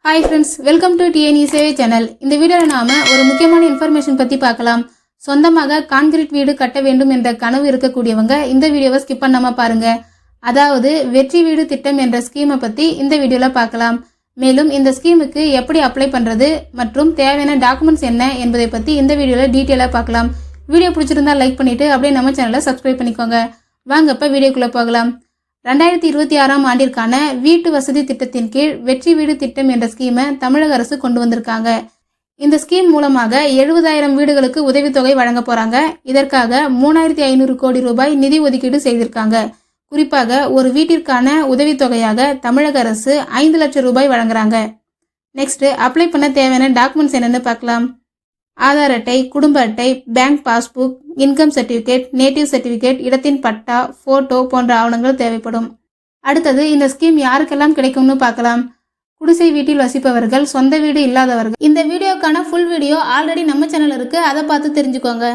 Hi friends, welcome to TNE சேவை channel. இந்த வீடியோவில் நாம் ஒரு முக்கியமான இன்ஃபர்மேஷன் பற்றி பார்க்கலாம். சொந்தமாக கான்கிரீட் வீடு கட்ட வேண்டும் என்ற கனவு இருக்கக்கூடியவங்க இந்த வீடியோவை ஸ்கிப் பண்ணாமல் பாருங்கள். அதாவது வெற்றி வீடு திட்டம் என்ற ஸ்கீமை பற்றி இந்த வீடியோவில் பார்க்கலாம். மேலும் இந்த ஸ்கீமுக்கு எப்படி அப்ளை பண்ணுறது மற்றும் தேவையான டாக்குமெண்ட்ஸ் என்ன என்பதை பற்றி இந்த வீடியோவில் டீட்டெயிலாக பார்க்கலாம். வீடியோ பிடிச்சிருந்தா லைக் பண்ணிவிட்டு அப்படியே நம்ம சேனலை சப்ஸ்கிரைப் பண்ணிக்கோங்க. வாங்க இப்போ வீடியோக்குள்ளே போகலாம். 2026ஆம் ஆண்டிற்கான வீட்டு வசதி திட்டத்தின் கீழ் வெற்றி வீடு திட்டம் என்ற ஸ்கீமை தமிழக அரசு கொண்டு வந்திருக்காங்க. இந்த ஸ்கீம் மூலமாக 70,000 வீடுகளுக்கு உதவித்தொகை வழங்க போறாங்க. இதற்காக 3,500 கோடி ரூபாய் நிதி ஒதுக்கீடு செய்திருக்காங்க. குறிப்பாக ஒரு வீட்டிற்கான உதவித்தொகையாக தமிழக அரசு 5 லட்சம் ரூபாய் வழங்குறாங்க. நெக்ஸ்ட் அப்ளை பண்ண தேவையான டாக்குமெண்ட்ஸ் என்னன்னு பார்க்கலாம். ஆதார் அட்டை, குடும்ப அட்டை, bank passbook, income certificate, native certificate, இடத்தின் பட்டா, போட்டோ போன்ற ஆவணங்கள் தேவைப்படும். அடுத்தது இந்த ஸ்கீம் யாருக்கெல்லாம் கிடைக்கும்னு பார்க்கலாம். குடிசை வீட்டில் வசிப்பவர்கள், சொந்த வீடு இல்லாதவர்கள். இந்த வீடியோக்கான ஃபுல் வீடியோ ஆல்ரெடி நம்ம சேனல் இருக்கு, அதை பார்த்து தெரிஞ்சுக்கோங்க.